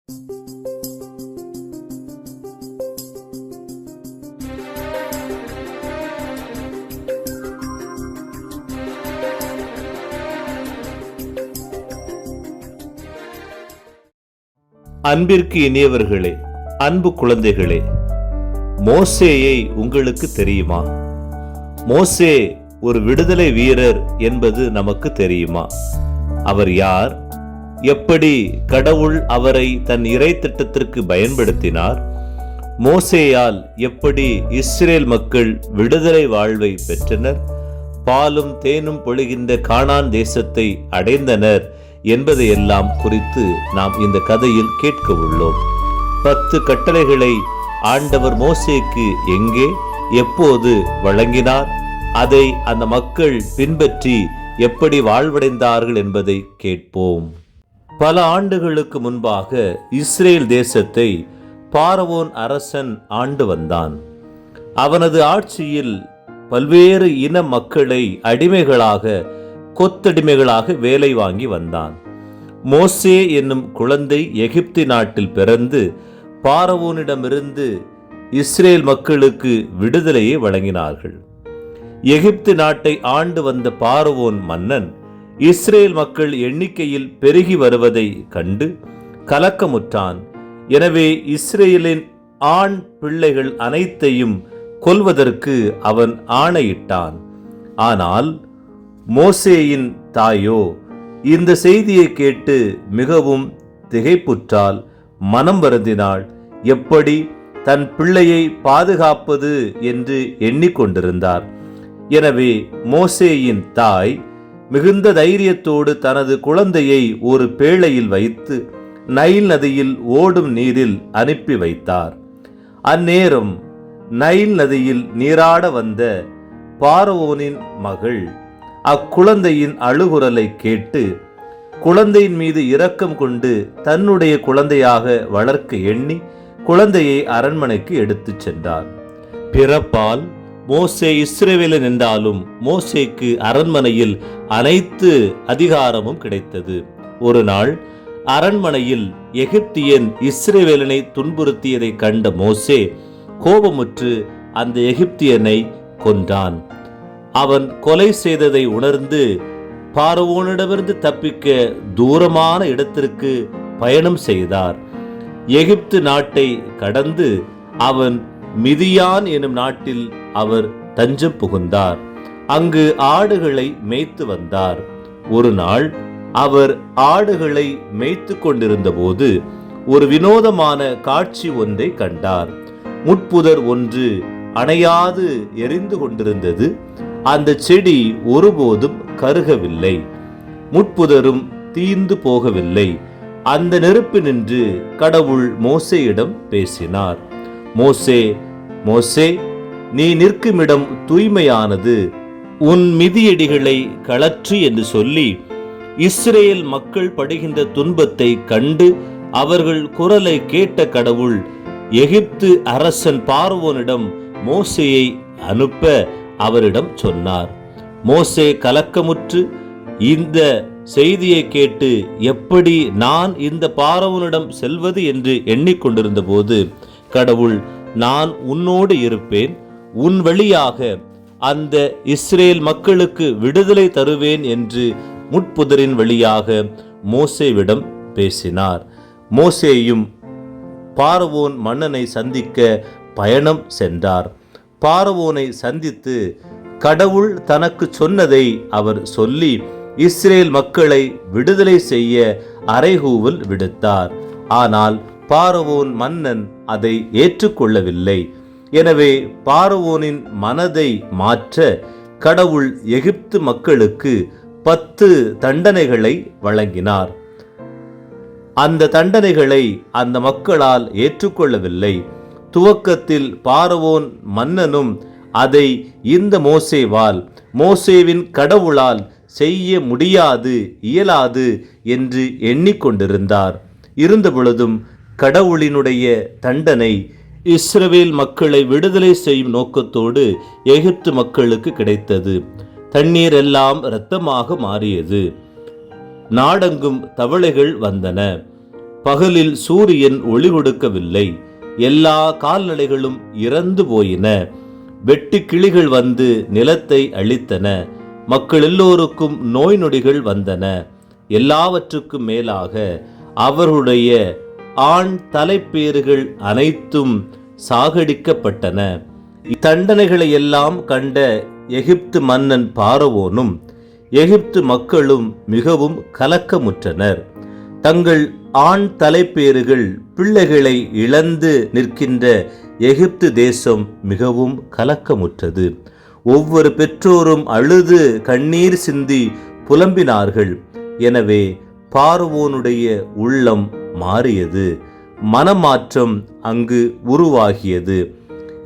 அன்பிற்கு இனியவர்களே, அன்பு குழந்தைகளே, மோசேயை உங்களுக்கு தெரியுமா? மோசே ஒரு விடுதலை வீரர் என்பது நமக்கு தெரியுமா? அவர் யார்? எப்படி கடவுள் அவரை தன் இறை திட்டத்திற்கு பயன்படுத்தினார்? மோசேயால் எப்படி இஸ்ரேல் மக்கள் விடுதலை வாழ்வை பெற்றனர், பாலும் தேனும் பொழிகின்ற கானான் தேசத்தை அடைந்தனர் என்பதையெல்லாம் குறித்து நாம் இந்த கதையில் கேட்க உள்ளோம். 10 கட்டளைகளை ஆண்டவர் மோசேக்கு எங்கே எப்போது வழங்கினார், அதை அந்த மக்கள் பின்பற்றி எப்படி வாழ்வடைந்தார்கள் என்பதை கேட்போம். பல ஆண்டுகளுக்கு முன்பாக இஸ்ரேல் தேசத்தை பார்வோன் அரசன் ஆண்டு வந்தான். அவனது ஆட்சியில் பல்வேறு இன மக்களை அடிமைகளாக கொத்தடிமைகளாக வேலை வாங்கி வந்தான். மோசே என்னும் குழந்தை எகிப்து நாட்டில் பிறந்து பார்வோனிடமிருந்து இஸ்ரேல் மக்களுக்கு விடுதலையை வழங்கினார்கள். எகிப்து நாட்டை ஆண்டு வந்த பார்வோன் மன்னன் இஸ்ரேல் மக்கள் எண்ணிக்கையில் பெருகி வருவதை கண்டு கலக்கமுற்றான். எனவே இஸ்ரேலின் ஆண் பிள்ளைகள் அனைத்தையும் கொல்வதற்கு அவன் ஆணையிட்டான். ஆனால் மோசேயின் தாயோ இந்த செய்தியை கேட்டு மிகவும் திகைப்புற்றால், மனம் வருந்தினாள். எப்படி தன் பிள்ளையை பாதுகாப்பது என்று எண்ணிக்கொண்டிருந்தார். எனவே மோசேயின் தாய் மிகுந்த தைரியத்தோடு தனது குழந்தையை ஒரு பேழையில் வைத்து நைல் நதியில் ஓடும் நீரில் அனுப்பி வைத்தார். அந்நேரம் நைல் நதியில் நீராட வந்த பார்வோனின் மகள் அக்குழந்தையின் அழுகுரலை கேட்டு குழந்தையின் மீது இரக்கம் கொண்டு தன்னுடைய குழந்தையாக வளர்க்க எண்ணி குழந்தையை அரண்மனைக்கு எடுத்துச் சென்றார். பிறப்பால் மோசே இஸ்ரவேலன் என்றாலும் மோசேக்கு அரண்மனையில் அனைத்து அதிகாரமும் கிடைத்தது. ஒரு நாள் அரண்மனையில் எகிப்தியன் இஸ்ரவேலனை துன்புறுத்தியதை கண்ட மோசே கோபமுற்று அந்த எகிப்தியனை கொன்றான். அவன் கொலை செய்ததை உணர்ந்து பார்வோனிடமிருந்து தப்பிக்க தூரமான இடத்திற்கு பயணம் செய்தார். எகிப்து நாட்டை கடந்து அவன் மிதியான் எனும் நாட்டில் அவர் தஞ்சம் புகுந்தார். அங்கு ஆடுகளை மேய்த்து வந்தார். ஒரு நாள் அவர் ஆடுகளை மேய்த்து கொண்டிருந்த போது ஒரு வினோதமான காட்சி ஒன்றை கண்டார். முட்புதர் ஒன்று அணையாது எரிந்து கொண்டிருந்தது. அந்த செடி ஒருபோதும் கருகவில்லை, முட்புதரும் தீந்து போகவில்லை. அந்த நெருப்பு நின்று கடவுள் மோசேயிடம் பேசினார். மோசே, மோசே, நீ நிற்குமிடம் தூய்மையானது, உன் மிதியடிகளை கழற்று என்று சொல்லி இஸ்ரேல் மக்கள் படுகின்ற துன்பத்தை கண்டு அவர்கள் குரலை கேட்ட கடவுள் எகிப்து அரசன் பார்வோனிடம் மோசேயை அனுப்ப அவரிடம் சொன்னார். மோசே கலக்கமுற்று இந்த செய்தியை கேட்டு எப்படி நான் இந்த பார்வோனிடம் செல்வது என்று எண்ணிக்கொண்டிருந்த போது கடவுள், நான் உன்னோடு இருப்பேன், உன் வழியாக அந்த இஸ்ரேல் மக்களுக்கு விடுதலை தருவேன் என்று முட்புதரின் வழியாக மோசேவிடம் பேசினார். மோசேயும் பார்வோன் மன்னனை சந்திக்க பயணம் சென்றார். பார்வோனை சந்தித்து கடவுள் தனக்கு சொன்னதை அவர் சொல்லி இஸ்ரேல் மக்களை விடுதலை செய்ய அறைகூவல் விடுத்தார். ஆனால் பார்வோன் மன்னன் அதை ஏற்றுக்கொள்ளவில்லை. எனவே பார்வோனின் மனதை மாற்ற கடவுள் எகிப்து மக்களுக்கு 10 தண்டனைகளை வழங்கினார். அந்த தண்டனைகளை அந்த மக்களால் ஏற்றுக்கொள்ளவில்லை. துவக்கத்தில் பார்வோன் மன்னனும் அதை இந்த மோசேவால், மோசேவின் கடவுளால் செய்ய முடியாது, இயலாது என்று எண்ணிக்கொண்டிருந்தார். இருந்தபொழுதும் கடவுளினுடைய தண்டனை இஸ்ரவேல் மக்களை விடுதலை செய்யும் நோக்கத்தோடு எகிப்து மக்களுக்கு கிடைத்தது. தண்ணீர் எல்லாம் இரத்தமாக மாறியது. நாடெங்கும் தவளைகள் வந்தன. பகலில் சூரியன் ஒளி கொடுக்கவில்லை. எல்லா கால்நடைகளும் இறந்து போயின. வெட்டு கிளிகள் வந்து நிலத்தை அழித்தன. மக்கள் எல்லோருக்கும் நோய் நொடிகள் வந்தன. எல்லாவற்றுக்கும் மேலாக அவர்களுடைய ஆண் தலைப்பேறுகள் அனைத்தும் சாகடிக்கப்பட்டன. இத்தண்டனைகளை எல்லாம் கண்ட எகிப்து மன்னன் பார்வோனும் எகிப்து மக்களும் மிகவும் கலக்கமுற்றனர். தங்கள் ஆண் தலைப்பேறுகள் பிள்ளைகளை இழந்து நிற்கின்ற எகிப்து தேசம் மிகவும் கலக்கமுற்றது. ஒவ்வொரு பெற்றோரும் அழுது கண்ணீர் சிந்தி புலம்பினார்கள். எனவே பார்வோனுடைய உள்ளம் மாறியது. மனமாற்றம் அங்கு உருவாகியது.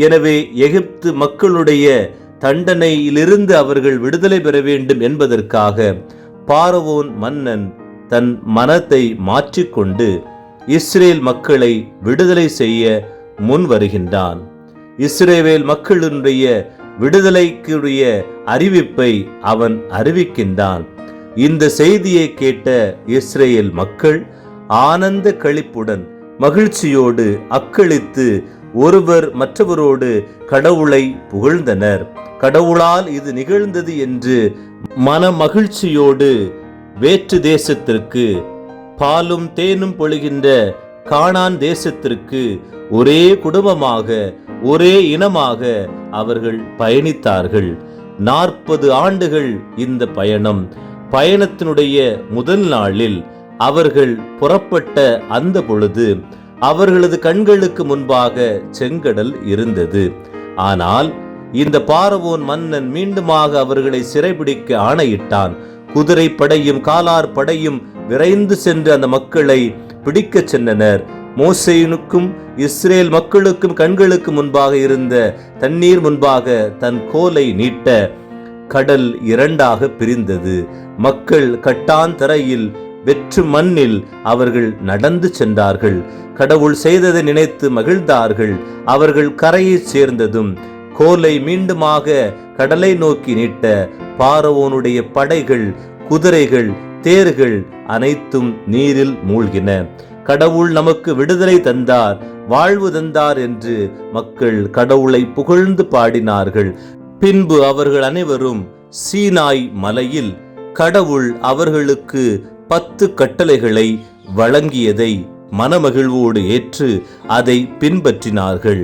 எனவே எகிப்து மக்களுடைய தண்டனையிலிருந்து அவர்கள் விடுதலை பெற வேண்டும் என்பதற்காக பார்வோன் மன்னன் தன் மனத்தை மாற்றிக்கொண்டு இஸ்ரேல் மக்களை விடுதலை செய்ய முன் வருகின்றான். இஸ்ரேல் மக்களுடைய விடுதலைக்குரிய அறிவிப்பை அவன் அறிவிக்கின்றான். இந்த செய்தியை கேட்ட இஸ்ரேல் மக்கள் ஆனந்த களிப்புடன் மகிழ்ச்சியோடு அக்களித்து ஒருவர் மற்றவரோடு கடவுளை புகழ்ந்தனர். கடவுளால் இது நிகழ்ந்தது என்று மன மகிழ்ச்சியோடு வேற்று தேசத்திற்கு, பாலும் தேனும் பொழிகின்ற கானான் தேசத்திற்கு ஒரே குடும்பமாக ஒரே இனமாக அவர்கள் பயணித்தார்கள். 40 ஆண்டுகள் இந்த பயணத்தினுடைய முதல் நாளில் அவர்கள் புறப்பட்ட அந்த பொழுது அவர்களது கண்களுக்கு முன்பாக செங்கடல் இருந்தது. ஆனால் இந்த பார்வோன் மன்னன் மீண்டுமாக அவர்களை சிறைபிடிக்க ஆணையிட்டான். குதிரை படையும் காலார் படையும் விரைந்து சென்று அந்த மக்களை பிடிக்க சென்றனர். மோசேனுக்கும் இஸ்ரேல் மக்களுக்கும் கண்களுக்கு முன்பாக இருந்த தண்ணீர் முன்பாக தன் கோலை நீட்ட கடல் 2ஆக பிரிந்தது. மக்கள் கட்டான் தரையில் வெற்று மண்ணில் அவர்கள் நடந்து சென்றார்கள். கடவுள் செய்ததை நினைத்து மகிழ்ந்தார்கள். அவர்கள் கரையை சேர்ந்ததும் கோலை மீண்டுமாக கடலை நோக்கி நீட்ட பார்வோனுடைய படைகள், குதிரைகள், தேர்கள் அனைத்தும் நீரில் மூழ்கின. கடவுள் நமக்கு விடுதலை தந்தார், வாழ்வு தந்தார் என்று மக்கள் கடவுளை புகழ்ந்து பாடினார்கள். பின்பு அவர்கள் அனைவரும் சீனாய் மலையில் கடவுள் அவர்களுக்கு 10 கட்டளைகளை வழங்கியதை மனமகிழ்வோடு ஏற்று அதை பின்பற்றினார்கள்.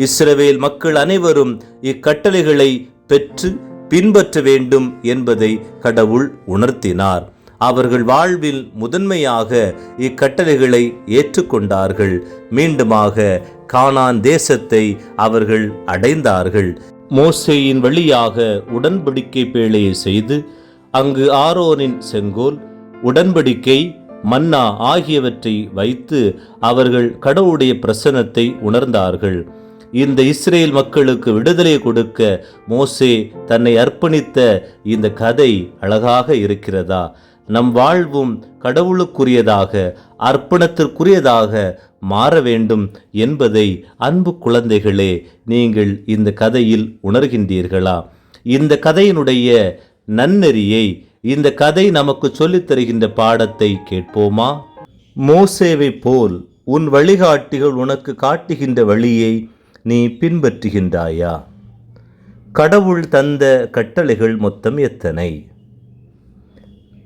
இஸ்ரவேல் மக்கள் அனைவரும் இக்கட்டளைகளை பெற்று பின்பற்ற வேண்டும் என்பதை கடவுள் உணர்த்தினார். அவர்கள் வாழ்வில் முதன்மையாக இக்கட்டளைகளை ஏற்றுக்கொண்டார்கள். மீண்டுமாக கானான் தேசத்தை அவர்கள் அடைந்தார்கள். மோசேயின் வழியாக உடன்படிக்கை பேழையை செய்து அங்கு ஆரோனின் செங்கோல், உடன்படிக்கை, மன்னா ஆகியவற்றை வைத்து அவர்கள் கடவுளுடைய பிரசன்னத்தை உணர்ந்தார்கள். இந்த இஸ்ரேல் மக்களுக்கு விடுதலை கொடுக்க மோசே தன்னை அர்ப்பணித்த இந்த கதை அழகாக இருக்கிறதா? நம் வாழ்வும் கடவுளுக்குரியதாக, அர்ப்பணத்திற்குரியதாக மாற வேண்டும் என்பதை அன்பு குழந்தைகளே, நீங்கள் இந்த கதையில் உணர்கின்றீர்களா? இந்த கதையினுடைய நன்னெறியை, இந்த கதை நமக்கு சொல்லித் தருகின்ற பாடத்தை கேட்போமா? மோசேவை போல் உன் வழிகாட்டிகள் உனக்கு காட்டுகின்ற வழியை நீ பின்பற்றுகின்றாயா? கடவுள் தந்த கட்டளைகள் மொத்தம் எத்தனை?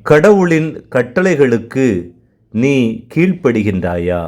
கடவுளின் கட்டளைகளுக்கு நீ கீழ்ப்படுகின்றாயா?